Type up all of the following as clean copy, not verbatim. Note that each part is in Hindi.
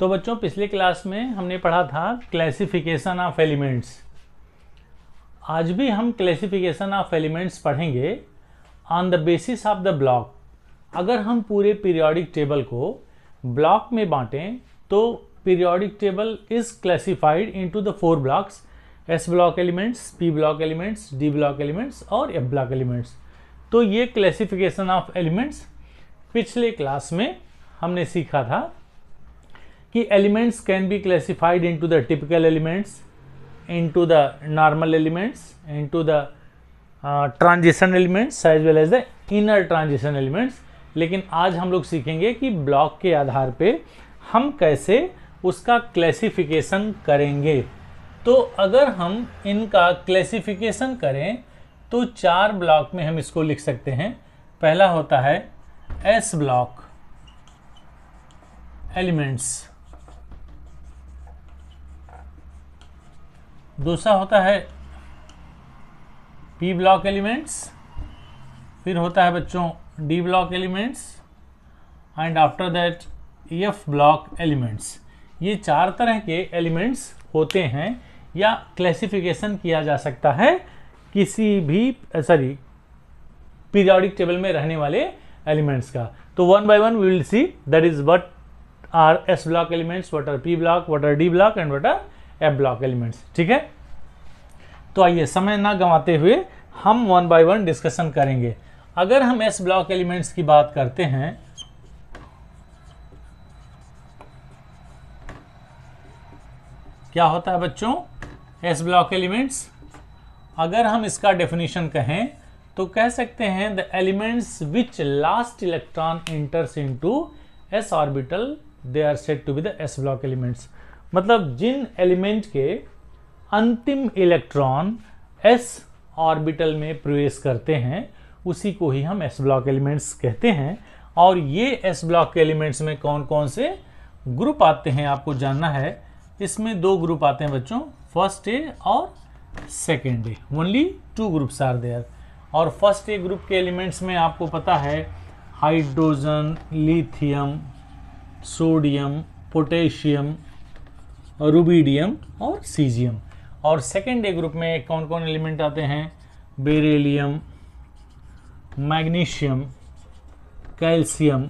तो बच्चों पिछले क्लास में हमने पढ़ा था क्लासिफिकेशन ऑफ एलिमेंट्स। आज भी हम क्लासिफिकेशन ऑफ एलिमेंट्स पढ़ेंगे on the basis of the block. अगर हम पूरे पीरियोडिक टेबल को ब्लॉक में बांटें तो periodic table is classified into the 4 blocks: s block elements, p block elements, d block elements और एफ ब्लॉक एलिमेंट्स। तो ये क्लासिफिकेशन ऑफ एलिमेंट्स पिछले क्लास में हमने सीखा था कि elements can be classified into the typical elements, into the normal elements, into the transition elements as well as the inner transition elements. लेकिन आज हम लोग सीखेंगे कि ब्लॉक के आधार पे हम कैसे उसका क्लासिफिकेशन करेंगे। तो अगर हम इनका क्लासिफिकेशन करें तो 4 ब्लॉक में हम इसको लिख सकते हैं। पहला होता है एस ब्लॉक एलिमेंट्स, दूसरा होता है पी ब्लॉक एलिमेंट्स, फिर होता है बच्चों D block elements and after that F block elements. ये 4 तरह के एलिमेंट्स होते हैं या क्लासिफिकेशन किया जा सकता है किसी भी पीरियोडिक टेबल में रहने वाले एलिमेंट्स का। तो one by one we will see that is what are s block elements, what are p block, what are d block and what are f block elements. ठीक है, तो आइए समय ना गंवाते हुए हम वन बाय वन डिस्कशन करेंगे। अगर हम एस ब्लॉक एलिमेंट्स की बात करते हैं क्या होता है बच्चों एस ब्लॉक एलिमेंट्स? अगर हम इसका डेफिनेशन कहें तो कह सकते हैं the elements which last electron enters into s orbital they are said to be the s block elements. मतलब जिन एलिमेंट के अंतिम इलेक्ट्रॉन एस ऑर्बिटल में प्रवेश करते हैं उसी को ही हम एस ब्लॉक एलिमेंट्स कहते हैं। और ये एस ब्लॉक के एलिमेंट्स में कौन कौन से ग्रुप आते हैं आपको जानना है। इसमें 2 ग्रुप आते हैं बच्चों, फर्स्ट ए और second A. Only 2 groups are there. और फर्स्ट ए ग्रुप के एलिमेंट्स में आपको पता है hydrogen, lithium, sodium, potassium, rubidium और सीजियम। और सेकेंड ए ग्रुप में कौन कौन एलिमेंट आते हैं? Beryllium, magnesium, calcium,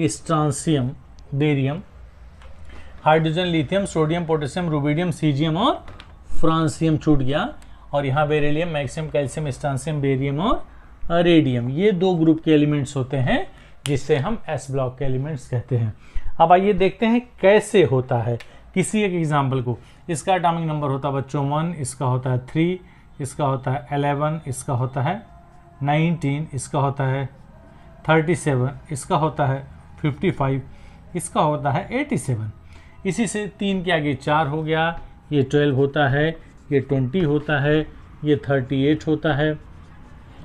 strontium, barium, hydrogen, lithium, sodium, potassium, rubidium, caesium और फ्रांसियम छूट गया। और यहाँ beryllium, magnesium, calcium, strontium, barium और रेडियम, ये 2 ग्रुप के एलिमेंट्स होते हैं जिससे हम एस ब्लॉक के एलिमेंट्स कहते हैं। अब आइए देखते हैं कैसे होता है किसी एक एग्जाम्पल को। इसका एटॉमिक नंबर होता है बच्चों 1, इसका होता है 3, इसका होता है 11, इसका होता है 19, इसका होता है 37, इसका होता है 55, इसका होता है 87। इसी से 3 के आगे 4 हो गया, ये 12 होता है, ये 20 होता है, ये 38 होता है,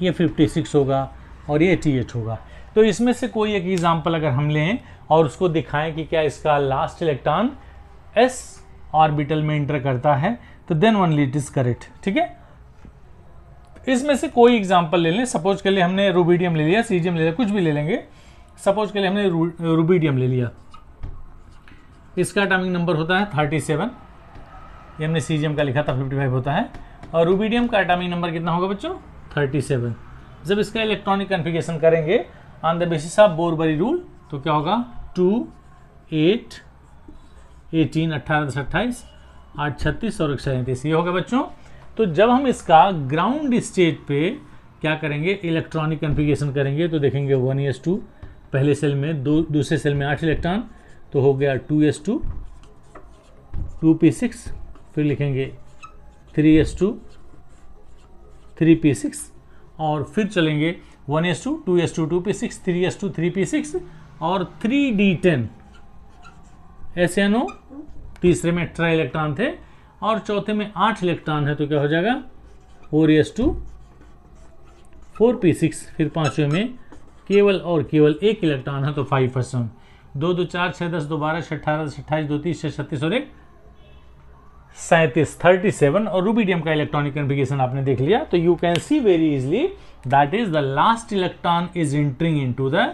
ये 56 होगा और ये 88 होगा। तो इसमें से कोई एक एग्जाम्पल अगर हम लें और उसको दिखाएं कि क्या इसका लास्ट इलेक्ट्रॉन एस ऑर्बिटल में इंटर करता है तो then only it is correct. ठीक है, इसमें से कोई एग्जाम्पल ले लें। सपोज के लिए हमने रुबिडियम ले लिया, सीजियम ले लिया, कुछ भी ले लेंगे। सपोज के लिए हमने रुबिडियम ले लिया, इसका एटॉमिक नंबर होता है 37, ये हमने सीजियम का लिखा था 55 होता है। और रुबिडियम का एटॉमिक नंबर कितना होगा बच्चों? 37। जब इसका इलेक्ट्रॉनिक कन्फिगरेशन करेंगे on the basis of Bohr Bury rule तो क्या होगा? 2, 8, 18, 18, 28, 8, 36 और 137 ये होगा बच्चों। तो जब हम इसका ग्राउंड स्टेट पे क्या करेंगे, इलेक्ट्रॉनिक कन्फिगरेशन करेंगे तो देखेंगे 1s2 पहले सेल में, दूसरे सेल में 8 इलेक्ट्रॉन तो हो गया 2s2, 2p6, फिर लिखेंगे 3s2, 3p6 और फिर चलेंगे 1s2, 2s2, 2p6, 3s2, 3p6 और 3d10 SNO। तीसरे में 18 इलेक्ट्रॉन थे और चौथे में 8 इलेक्ट्रॉन है तो क्या हो जाएगा 4s2, 4p6, फिर पांचवें में केवल और केवल 1 इलेक्ट्रॉन है तो 5s1। 2, 2, 4, 6, 10, 2, 12, 6, 18, 28, 2, 30, 6, 36 और 1 37, 37। और रुबिडियम का इलेक्ट्रॉनिक कन्फिगरेशन आपने देख लिया तो you can see very easily that is the last electron is entering into the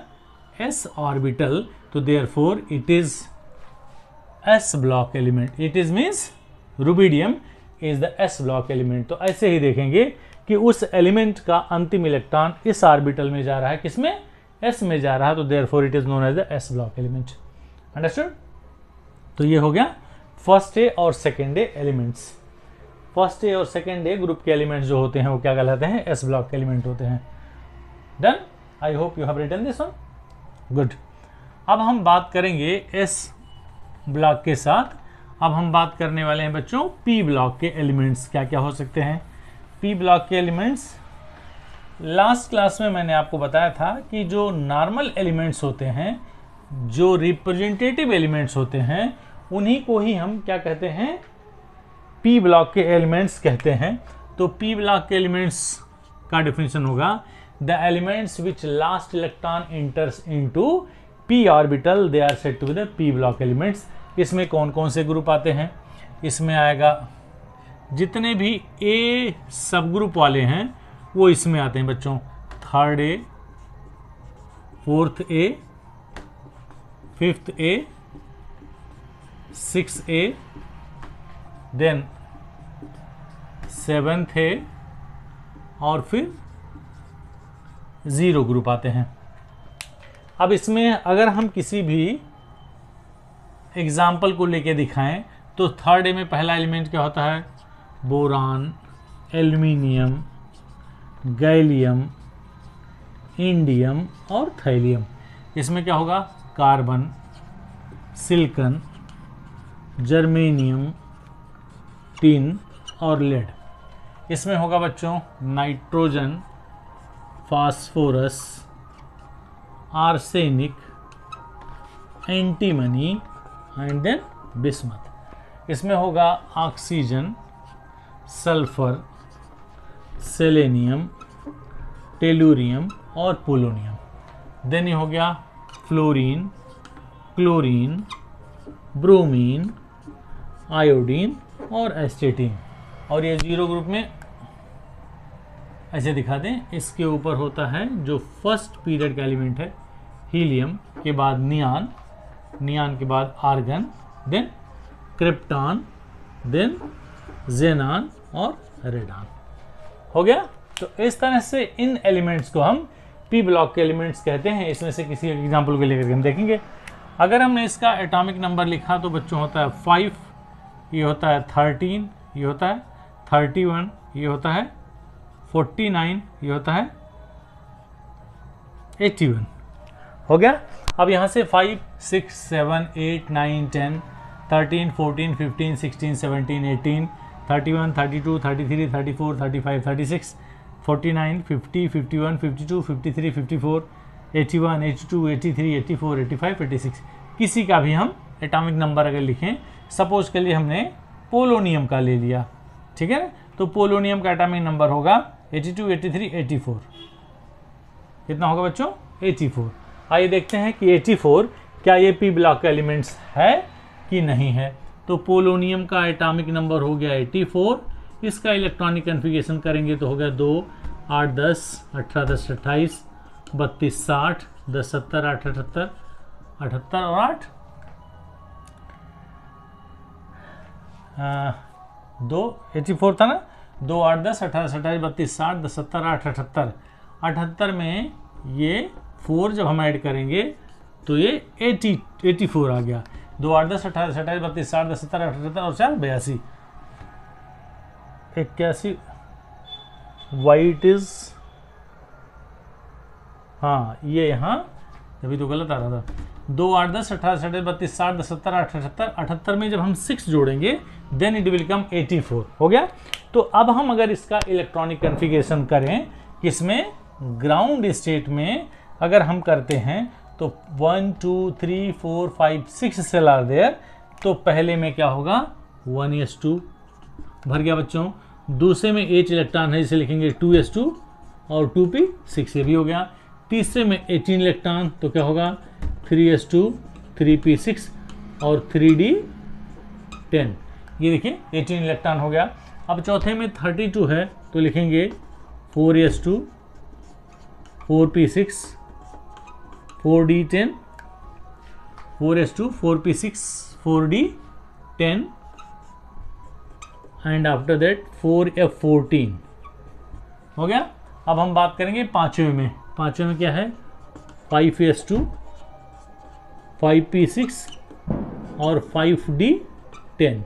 s orbital, तो therefore it is S block element, it is means rubidium is the s block element. तो ऐसे ही देखेंगे कि उस एलिमेंट का अंतिम इलेक्ट्रॉन इस ऑर्बिटल में जा रहा है, किसमें, एस में जा रहा है, तो therefore it is known as the s block element. Understood. तो ये हो गया फर्स्ट ए और second A elements. First A और सेकेंड ए ग्रुप के एलिमेंट्स जो होते हैं वो क्या कहलाते हैं, एस ब्लॉक के एलिमेंट होते हैं। Done, I hope you have written this one, good. अब हम बात करेंगे एस ब्लॉक के साथ, अब हम बात करने वाले हैं बच्चों पी ब्लॉक के एलिमेंट्स क्या क्या हो सकते हैं। पी ब्लॉक के एलिमेंट्स, लास्ट क्लास में मैंने आपको बताया था कि जो नॉर्मल एलिमेंट्स होते हैं, जो रिप्रेजेंटेटिव एलिमेंट्स होते हैं, उन्हीं को ही हम क्या कहते हैं, पी ब्लॉक के एलिमेंट्स कहते हैं। तो पी ब्लॉक के एलिमेंट्स का डेफिनेशन होगा the elements which last electron enters into p orbital they are said to be the p block elements. इसमें कौन कौन से ग्रुप आते हैं, इसमें आएगा जितने भी ए सब ग्रुप वाले हैं वो इसमें आते हैं बच्चों, third A, fourth A, fifth A, six A, then seventh A, और फिर जीरो ग्रुप आते हैं। अब इसमें अगर हम किसी भी एग्जाम्पल को लेके दिखाएं तो थर्ड ए में पहला एलिमेंट क्या होता है, बोरान, एल्यूमिनियम, गैलियम, इंडियम और थैलियम। इसमें क्या होगा, कार्बन, सिलिकॉन, जर्मेनियम, टिन और लेड। इसमें होगा बच्चों nitrogen, phosphorus, arsenic, antimony and then bismuth. इसमें होगा ऑक्सीजन, सल्फर, सेलेनियम, टेलुरियम और पोलोनियम। देन ये हो गया फ्लोरीन, क्लोरीन, ब्रोमीन, आयोडीन और एस्टेटीन। और ये जीरो ग्रुप में ऐसे दिखा दें, इसके ऊपर होता है जो फर्स्ट पीरियड का एलिमेंट है हीलियम, के बाद नियान, नियान के बाद आर्गन, देन क्रिप्टॉन, देन जेनान और रेडान। हो गया। तो इस तरह से इन एलिमेंट्स को हम पी ब्लॉक के एलिमेंट्स कहते हैं। इसमें से किसी एग्जांपल को लेकर हम देखेंगे। अगर हमने इसका एटॉमिक नंबर लिखा तो बच्चों होता है 5, ये होता है 13, ये होता है 31, ये होता है 49, ये होता है 81। हो गया। अब यहाँ से 5, 6, 7, 8, 9, 10, 13, 14, 15, 16, 17, 18, 31, 32, 33, 34, 35, 36, 49, 50, 51, 52, 53, 54, 81, 82, 83, 84, 85, 86। किसी का भी हम एटॉमिक नंबर अगर लिखें, सपोज के लिए हमने पोलोनियम का ले लिया, ठीक है, तो पोलोनियम का एटॉमिक नंबर होगा 82, 83, 84। कितना होगा बच्चों, 84। आइए देखते हैं कि 84 क्या ये पी ब्लॉक का एलिमेंट्स है कि नहीं है। तो पोलोनियम का एटॉमिक नंबर हो गया 84, इसका इलेक्ट्रॉनिक कन्फिगरेशन करेंगे तो हो गया 2, 8, 10, 18, 10, 28, 32, 60, 10, 70, 8, 78, 78 और 8, 2, 84 था ना, 2, 8, 10, 18, 27, 32, 60, 10, 70, 8, 78, 78 में ये 4 जब हम ऐड करेंगे तो ये 84 आ गया। 2, 8, 10, 18, 27, 32, 60, 10, 70, 78 और 4, 82, 81। वाइट इज, हाँ ये यहाँ अभी तो गलत आ रहा था। 2, 8, 10, 18, 27, 32, 60, 10, 70, 78, 78 में जब हम 6 जोड़ेंगे देन इट विल कम 84। हो गया। तो अब हम अगर इसका इलेक्ट्रॉनिक कन्फिगरेशन करें, किसमें, ग्राउंड स्टेट में अगर हम करते हैं तो 1, 2, 3, 4, 5, 6 सेल आर देयर। तो पहले में क्या होगा, 1s2 भर गया बच्चों। दूसरे में H इलेक्ट्रॉन है, इसे लिखेंगे 2s2 और 2p6, ये भी हो गया। तीसरे में 18 इलेक्ट्रॉन, तो क्या होगा 3s2, 3p6 और 3d10। ये देखिए 18 इलेक्ट्रॉन हो गया। अब चौथे में 32 है तो लिखेंगे 4s2, 4p6, 4d10, 4s2 4p6 4d10 and after that 4f14 हो गया। अब हम बात करेंगे पांचवें में क्या है 5s2 5p6 और 5d10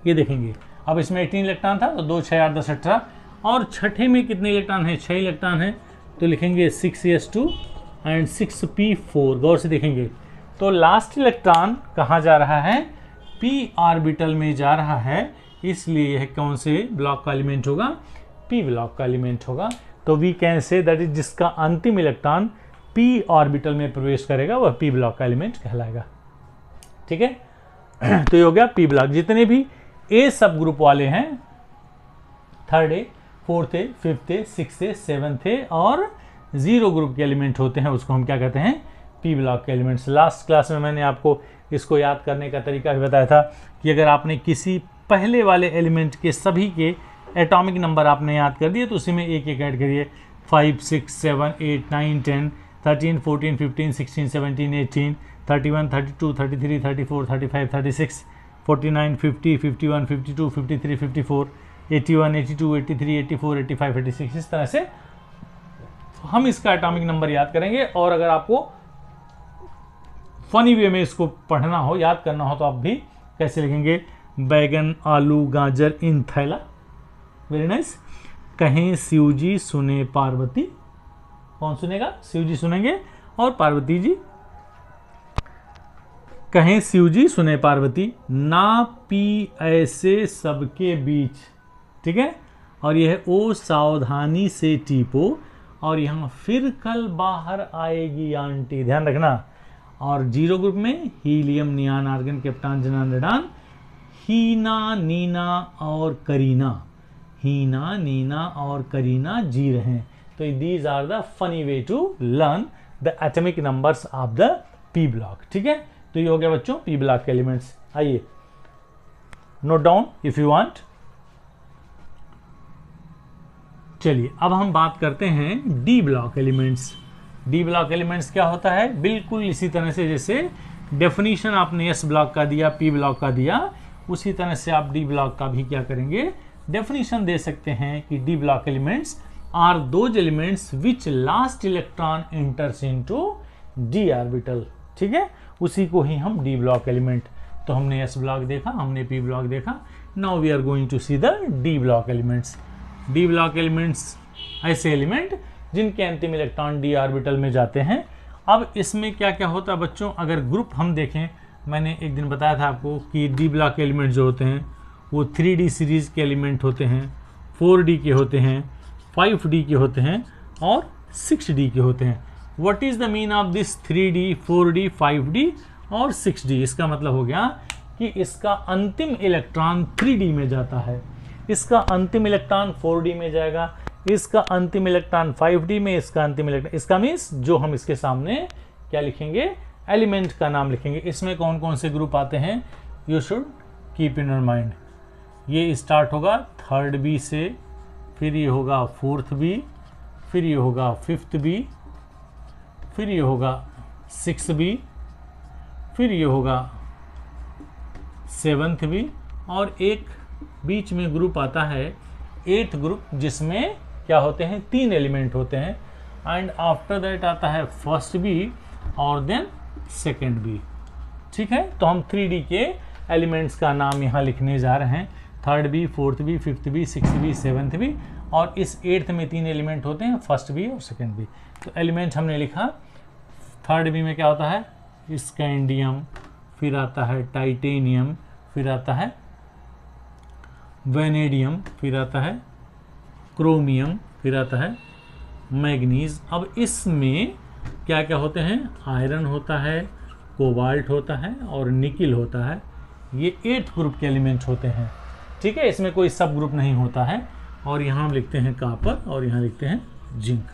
ये देखेंगे। अब इसमें 18 इलेक्ट्रॉन था तो 2 6 8 10 18 और छठे में कितने इलेक्ट्रॉन है 6 इलेक्ट्रॉन है तो लिखेंगे 6s2 एंड 6p4। गौर से देखेंगे तो लास्ट इलेक्ट्रॉन कहाँ जा रहा है p ऑर्बिटल में जा रहा है, इसलिए यह कौन से ब्लॉक का एलिमेंट होगा p ब्लॉक का एलिमेंट होगा। तो we can say that is जिसका अंतिम इलेक्ट्रॉन p ऑर्बिटल में प्रवेश करेगा वह p ब्लॉक का एलिमेंट कहलाएगा। ठीक है तो ये हो गया p ब्लॉक। जितने भी a सब ग्रुप वाले हैं 3rd A 4th A 5th A 6th A 7th A और 0 ग्रुप के एलिमेंट होते हैं उसको हम क्या कहते हैं p ब्लॉक के एलिमेंट्स। लास्ट क्लास में मैंने आपको इसको याद करने का तरीका भी बताया था कि अगर आपने किसी पहले वाले एलिमेंट के सभी के एटॉमिक नंबर आपने याद कर दिए तो उसी में एक एक ऐड करिए 5 6 7 8 9 10 13 14 15 16 17 18 31 32 33 34 35 36 49 50 51 52 53 54 81 82 83 84 85 86 इस तरह से हम इसका एटॉमिक नंबर याद करेंगे। और अगर आपको फनी वे में इसको पढ़ना हो याद करना हो तो आप भी कैसे लिखेंगे बैगन आलू गाजर इन थैला। Very nice. कहें शिव जी सुने पार्वती, कौन सुनेगा शिव जी सुनेंगे और पार्वती जी। कहें शिव जी सुने पार्वती ना पी ऐसे सबके बीच। ठीक है और यह ओ सावधानी से टीपो और यहां फिर कल बाहर आएगी आंटी, ध्यान रखना। और 0 ग्रुप में हीलियम नियान आर्गन कैप्टान जनान रेडान हीना नीना और करीना, हीना नीना और करीना जी रहे हैं। तो these are the funny way to learn the atomic numbers of the p block. ठीक है तो ये हो गया बच्चों p ब्लॉक के एलिमेंट्स। आइए note down if you want. चलिए अब हम बात करते हैं d block elements. d block elements क्या होता है बिल्कुल इसी तरह से जैसे डेफिनेशन आपने s ब्लॉक का दिया p ब्लॉक का दिया उसी तरह से आप d ब्लॉक का भी क्या करेंगे डेफिनेशन दे सकते हैं कि d block elements are those elements which last electron enters into d orbital. ठीक है उसी को ही हम d ब्लॉक एलिमेंट। तो हमने s ब्लॉक देखा, हमने p ब्लॉक देखा, now we are going to see the d block elements. d block elements ऐसे एलिमेंट जिनके अंतिम इलेक्ट्रॉन d ऑर्बिटल में जाते हैं। अब इसमें क्या क्या होता है बच्चों, अगर ग्रुप हम देखें, मैंने एक दिन बताया था आपको कि d ब्लॉक के एलिमेंट जो होते हैं वो 3D सीरीज के एलिमेंट होते हैं, 4D के होते हैं, 5D के होते हैं और 6D के होते हैं। What is the mean of this 3D 4D 5D और 6D? इसका मतलब हो गया कि इसका अंतिम इलेक्ट्रॉन 3D में जाता है, इसका अंतिम इलेक्ट्रॉन 4D में जाएगा, इसका अंतिम इलेक्ट्रॉन 5D में, इसका अंतिम इलेक्ट्रॉन, इसका मीन्स जो हम इसके सामने क्या लिखेंगे एलिमेंट का नाम लिखेंगे। इसमें कौन कौन से ग्रुप आते हैं you should keep in your mind. ये स्टार्ट होगा 3rd B से, फिर ये होगा 4th B, फिर ये होगा 5th B, फिर ये होगा 6th B, फिर ये होगा 7th B और एक बीच में ग्रुप आता है 8th ग्रुप जिसमें क्या होते हैं 3 एलिमेंट होते हैं। एंड आफ्टर दैट आता है 1st B और देन 2nd B। ठीक है तो हम 3D के एलिमेंट्स का नाम यहाँ लिखने जा रहे हैं 3rd B 4th B 5th B 6th B 7th B और इस 8th में 3 एलिमेंट होते हैं 1st B और 2nd B। तो एलिमेंट हमने लिखा 3rd B में क्या होता है स्कैंडियम, फिर आता है टाइटेनियम, फिर आता है वेनेडियम, फिर आता है क्रोमियम, फिर आता है मैग्नीज। अब इसमें क्या क्या होते हैं आयरन होता है, कोबाल्ट होता है और निकिल होता है। ये 8th ग्रुप के एलिमेंट होते हैं। ठीक है इसमें कोई सब ग्रुप नहीं होता है। और यहाँ हम लिखते हैं कॉपर और यहाँ लिखते हैं जिंक।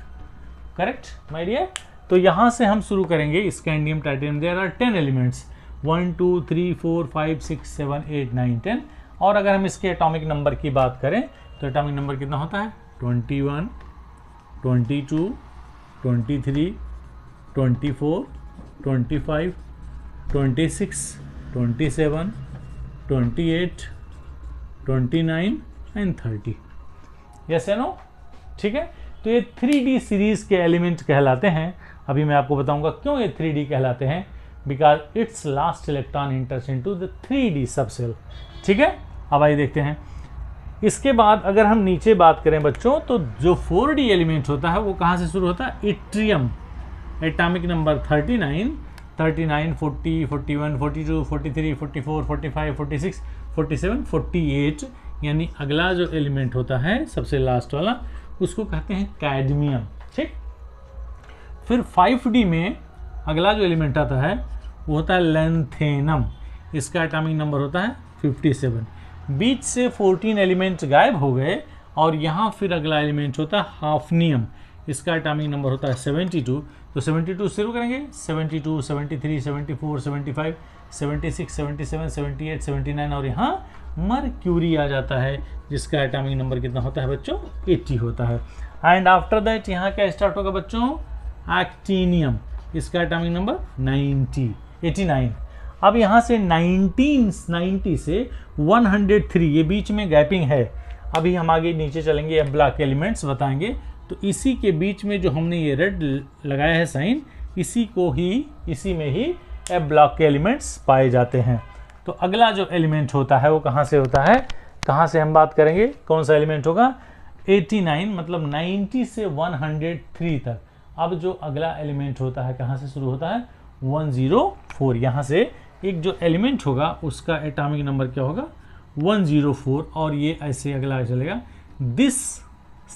Correct my dear. तो यहाँ से हम शुरू करेंगे scandium titanium. There are 10 elements 1 2 3 4 5 6 7 8 9 10। और अगर हम इसके एटॉमिक नंबर की बात करें तो एटॉमिक नंबर कितना होता है 21 22 23 24 25 26, 27, 28, 29 एंड 30। यस या नो? ठीक है, तो ये 3D सीरीज के एलिमेंट कहलाते हैं। अभी मैं आपको बताऊंगा क्यों ये 3D कहलाते हैं, because it's last electron enters into the 3D subshell. ठीक है, अब आइए देखते हैं। इसके बाद अगर हम नीचे बात करें बच्चों, तो जो 4D एलिमेंट होता है वो कहाँ से शुरू होता है? इट्रियम, एटॉमिक नंबर 39, 40, 41, 42, 43, 44, 45, 46, 47, 48, यानी अगला जो एलिमेंट होता है सबसे लास्ट वाला उसको कहते हैं कैडमियम। ठीक, फिर 5D में अगला जो एलिमेंट आता है वो होता है लैंथेनम, इसका एटॉमिक नंबर होता है 57। बीच से 14 एलिमेंट्स गायब हो गए और यहाँ फिर अगला एलिमेंट होता है हाफनियम, इसका एटॉमिक नंबर होता है 72। तो 72 शुरू करेंगे, 72, 73, 74, 75, 76, 77, 78, 79 और यहाँ मरक्यूरी आ जाता है जिसका एटॉमिक नंबर कितना होता है बच्चों? 80 होता है। एंड आफ्टर दैट यहाँ क्या स्टार्ट होगा बच्चों? एक्टिनियम, इसका एटॉमिक नंबर 89। अब यहाँ से 1990 से 103, ये बीच में गैपिंग है। अभी हम आगे नीचे चलेंगे, अब ब्लॉक एलिमेंट्स बताएंगे। तो इसी के बीच में जो हमने ये रेड लगाया है साइन, इसी में ही ए ब्लॉक के एलिमेंट्स पाए जाते हैं। तो अगला जो एलिमेंट होता है वो कहाँ से होता है? कहाँ से हम बात करेंगे? कौन सा एलिमेंट होगा? 89, मतलब 90 से 103 तक। अब जो अगला एलिमेंट होता है कहाँ से शुरू होता है? 104। यहाँ से एक जो एलिमेंट होगा उसका एटॉमिक नंबर क्या होगा? 104, और ये ऐसे अगला चलेगा। This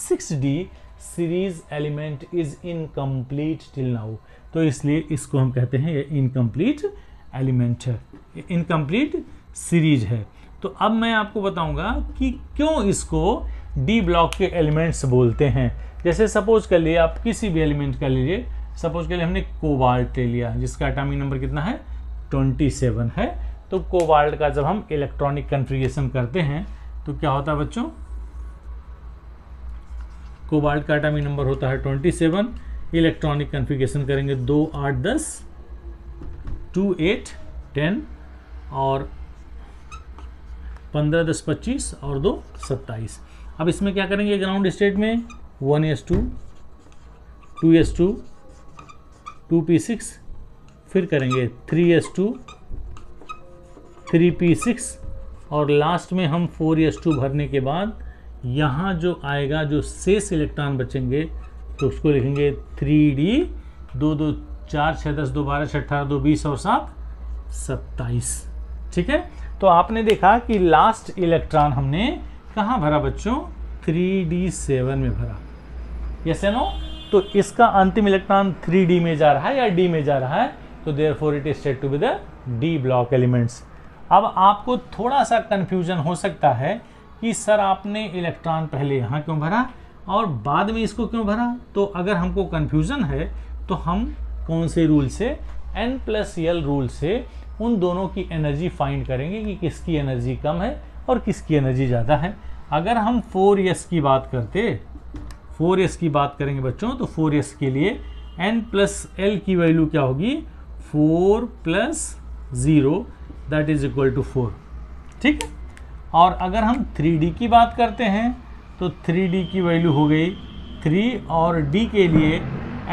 6D series element is incomplete till now, तो इसलिए इसको हम कहते हैं ये इनकम्प्लीट एलिमेंट है, इनकम्प्लीट सीरीज है। तो अब मैं आपको बताऊंगा कि क्यों इसको डी ब्लॉक के एलिमेंट्स बोलते हैं। जैसे सपोज कर लिए आप किसी भी एलिमेंट का लीजिए, सपोज कर लिए हमने कोबाल्ट ले लिया जिसका एटॉमिक नंबर कितना है? 27 है। तो कोबाल्ट का जब हम इलेक्ट्रॉनिक कन्फिगरेशन करते हैं तो क्या होता है बच्चों? कोबाल्ट का एटॉमिक नंबर होता है 27। इलेक्ट्रॉनिक कन्फिगरेशन करेंगे 2, 8, 10, 2, 8, 10 और 15, 10, 25 और 2, 27। अब इसमें क्या करेंगे? ग्राउंड स्टेट में 1s2, 2s2, 2p6, फिर करेंगे 3s2, 3p6 और लास्ट में हम 4s2 भरने के बाद यहाँ जो आएगा, जो शेष इलेक्ट्रॉन बचेंगे तो उसको लिखेंगे 3D, 2, 2, 4, 6, 10, 2, 12, 6, 18, 2, 20 और 7, 27। ठीक है, तो आपने देखा कि लास्ट इलेक्ट्रॉन हमने कहाँ भरा बच्चों? 3D7 में भरा। यस या नो? तो इसका अंतिम इलेक्ट्रॉन 3D में जा रहा है या D में जा रहा है, तो therefore it is said to be the d block elements. अब आपको थोड़ा सा कंफ्यूजन हो सकता है कि सर आपने इलेक्ट्रॉन पहले यहाँ क्यों भरा और बाद में इसको क्यों भरा? तो अगर हमको कंफ्यूजन है तो हम कौन से रूल से? N+L रूल से उन दोनों की एनर्जी फाइंड करेंगे कि किसकी एनर्जी कम है और किसकी एनर्जी ज़्यादा है। अगर हम 4s की बात करेंगे बच्चों, तो 4s के लिए N+L की वैल्यू क्या होगी? 4 + 0 दैट इज इक्वल टू 4। ठीक है, और अगर हम 3D की बात करते हैं तो 3D की वैल्यू हो गई 3 और D के लिए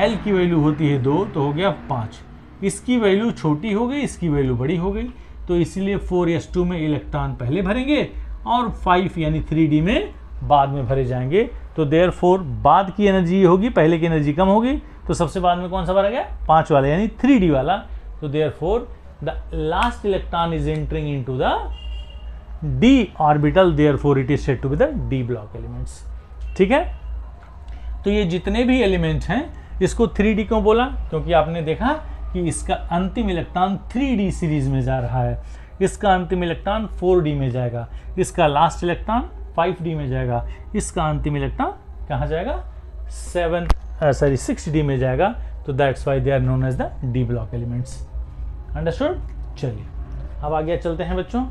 L की वैल्यू होती है 2, तो हो गया 5। इसकी वैल्यू छोटी हो गई, इसकी वैल्यू बड़ी हो गई, तो इसलिए 4s2 में इलेक्ट्रॉन पहले भरेंगे और 5 यानी 3D में बाद में भरे जाएंगे। तो देयरफॉर बाद की एनर्जी होगी, पहले की एनर्जी कम होगी, तो सबसे बाद में कौन सा भरा गया? 5 वाला यानी 3D वाला। तो therefore the last electron is entering into the d orbital, therefore it is said to be the d block elements. ठीक है, तो ये जितने भी एलिमेंट हैं इसको 3D क्यों बोला? क्योंकि आपने देखा कि इसका अंतिम इलेक्ट्रॉन 3D सीरीज में जा रहा है, इसका अंतिम इलेक्ट्रॉन 4D में जाएगा, इसका लास्ट इलेक्ट्रॉन 5D में जाएगा, इसका अंतिम इलेक्ट्रॉन कहाँ जाएगा? 6D में जाएगा। तो that's why they are known as the d block elements. Understood? चलिए अब आगे चलते हैं बच्चों।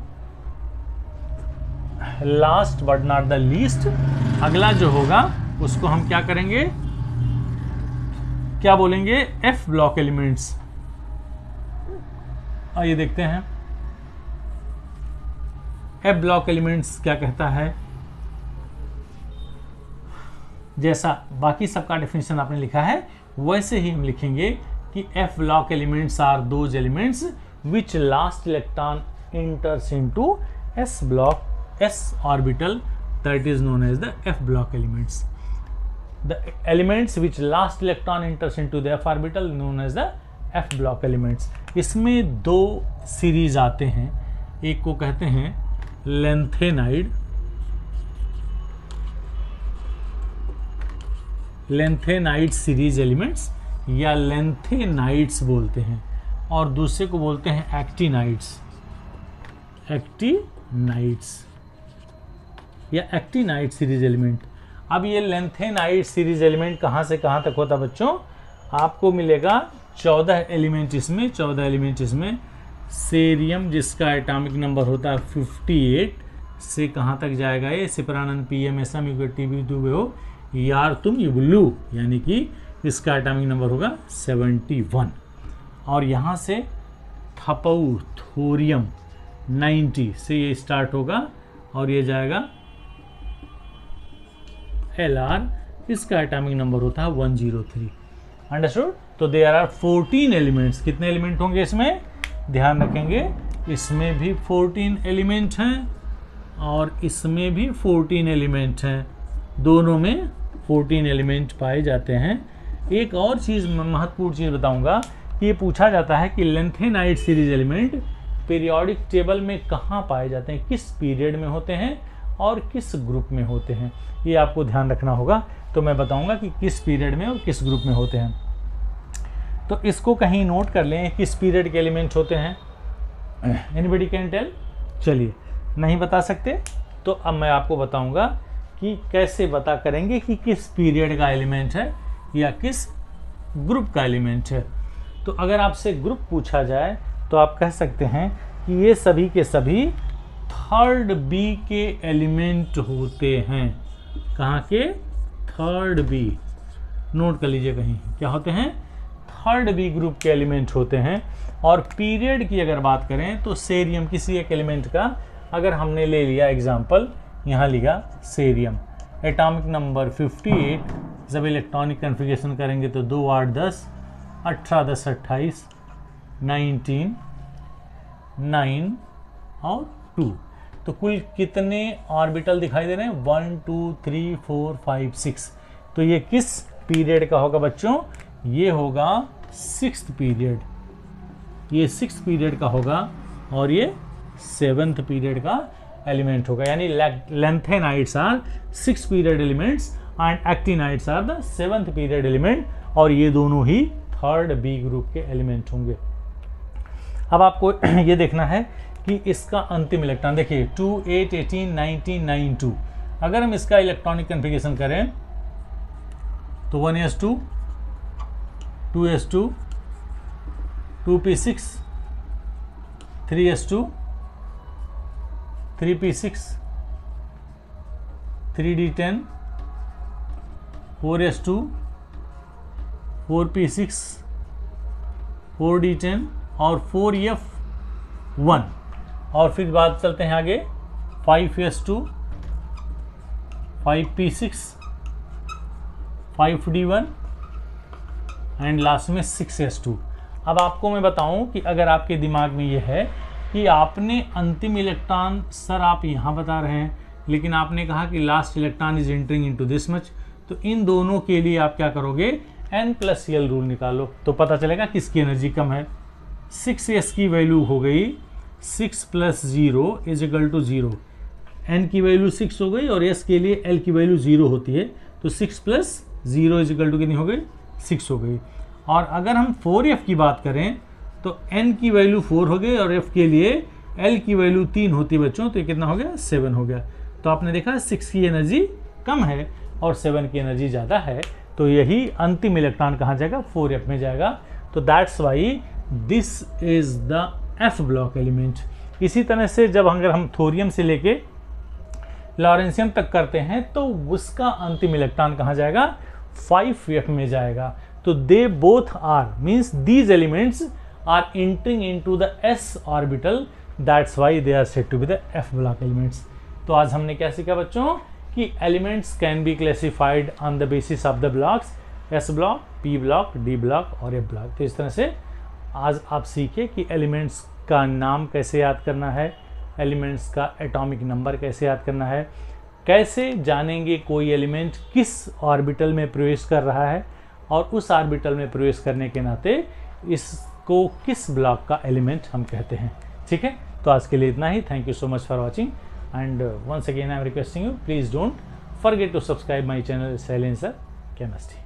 Last but not the least, अगला जो होगा उसको हम क्या करेंगे? क्या बोलेंगे? F block elements. आइए देखते हैं एफ ब्लॉक एलिमेंट्स क्या कहता है। जैसा बाकी सबका डेफिनेशन आपने लिखा है वैसे ही हम लिखेंगे कि f block elements are those elements which last electron enters into s block s orbital, that is known as the f block elements. The elements which last electron enters into the f orbital known as the f block elements. इसमें दो सीरीज आते हैं, एक को कहते हैं लेंथेनाइड सीरीज एलिमेंट्स या लेंथेनाइड्स बोलते हैं, और दूसरे को बोलते हैं एक्टिनाइड्स या एक्टिनाइड सीरीज एलिमेंट। अब ये लेंथेनाइड सीरीज एलिमेंट कहाँ से कहाँ तक होता बच्चों, आपको मिलेगा 14 एलिमेंट इसमें, 14 एलिमेंट इसमें। सेरियम जिसका एटॉमिक नंबर होता है 58 से कहाँ तक जाएगा ये, सिपरानन PMSM TB2 यार तुम युगलू, यानी कि इसका एटॉमिक नंबर होगा 71। और यहाँ से थपऊ थोरियम 90 से ये स्टार्ट होगा और ये जाएगा LR, इसका एटॉमिक नंबर होता है 103। अंडरस्टूड। तो देयर आर 14 एलिमेंट्स। कितने एलिमेंट होंगे इसमें, ध्यान रखेंगे, इसमें भी 14 एलिमेंट हैं और इसमें भी 14 एलिमेंट हैं, दोनों में 14 एलिमेंट पाए जाते हैं। एक और चीज़, महत्वपूर्ण चीज़ बताऊंगा कि ये पूछा जाता है कि lanthanide series element periodic table में कहाँ पाए जाते हैं, किस पीरियड में होते हैं और किस ग्रुप में होते हैं, ये आपको ध्यान रखना होगा। तो मैं बताऊंगा कि किस पीरियड में और किस ग्रुप में होते हैं। तो इसको कहीं नोट कर लें, किस पीरियड के एलिमेंट होते हैं। Anybody can tell? चलिए, नहीं बता सकते तो अब मैं आपको बताऊंगा कि कैसे बता करेंगे कि किस पीरियड का एलिमेंट है या किस ग्रुप का एलिमेंट है। तो अगर आपसे ग्रुप पूछा जाए तो आप कह सकते हैं कि ये सभी के सभी थर्ड बी के एलिमेंट होते हैं। कहाँ के? Third B. नोट कर लीजिए कहीं, क्या होते हैं? थर्ड बी ग्रुप के एलिमेंट होते हैं। और पीरियड की अगर बात करें तो सेरियम किसी एक एलिमेंट का अगर हमने ले लिया एग्जाम्पल, यहाँ लिखा सेरियम, एटॉमिक नंबर 58, जब इलेक्ट्रॉनिक कन्फिगरेशन करेंगे तो 2 8 10 18 10 28 19 9 और 2। तो कुल कितने ऑर्बिटल दिखाई दे रहे हैं? 1 2 3 4 5 6। तो ये किस पीरियड का होगा बच्चों? ये होगा 6th पीरियड, ये 6th पीरियड का होगा और ये 7th पीरियड का एलिमेंट होगा। यानी lanthanides are 6th period elements and actinides are the 7th period element, और ये दोनों ही थर्ड बी ग्रुप के एलिमेंट होंगे। अब आपको ये देखना है कि इसका अंतिम इलेक्ट्रॉन, देखिए 2 8 18 19 9 2। अगर हम इसका इलेक्ट्रॉनिक कन्फिगरेशन करें तो 1s2 2s2 2p6 3s2 3p6 3d10 4s2 4p6 4d10 और 4f1। और फिर बात चलते हैं आगे, 5s2 5p6 5d1 and last में 6s2। अब आपको मैं बताऊं कि अगर आपके दिमाग में ये है कि आपने अंतिम इलेक्ट्रॉन, सर आप यहाँ बता रहे हैं लेकिन आपने कहा कि last electron is entering into this much, तो इन दोनों के लिए आप क्या करोगे? n+l रूल निकालो तो पता चलेगा किसकी एनर्जी कम है। 6s की वैल्यू हो गई 6 + 0 = 0। n की वैल्यू 6 हो गई और s के लिए l की वैल्यू 0 होती है, तो 6 + 0 = कितनी हो गई? 6 हो गई। और अगर हम 4f की बात करें तो n की वैल्यू 4 हो गई और f के लिए l की वैल्यू 3 होती है बच्चों, तो ये कितना हो गया? 7 हो गया। तो आपने देखा 6 की एनर्जी कम है और 7 की एनर्जी ज़्यादा है, तो यही अंतिम इलेक्ट्रॉन कहाँ जाएगा? 4f में जाएगा। तो that's why this is the f block element. इसी तरह से जब अगर हम थोरियम से लेके लॉरेंसियम तक करते हैं तो उसका अंतिम इलेक्ट्रॉन कहाँ जाएगा? 5f में जाएगा। तो they both are means these elements are entering into the s orbital, that's why they are said to be the f block elements. तो आज हमने क्या सीखा बच्चों कि elements can be classified on the basis of the blocks, s block, P block, D block और एफ ब्लॉक. तो इस तरह से आज आप सीखे कि एलिमेंट्स का नाम कैसे याद करना है, एलिमेंट्स का एटॉमिक नंबर कैसे याद करना है, कैसे जानेंगे कोई एलिमेंट किस ऑर्बिटल में प्रवेश कर रहा है और उस ऑर्बिटल में प्रवेश करने के नाते इसको किस ब्लॉक का एलिमेंट हम कहते हैं. ठीक है, तो आज के लिए इतना ही. Thank you so much for watching and once again I am requesting you, please don't forget to subscribe my channel Silencer Chemistry.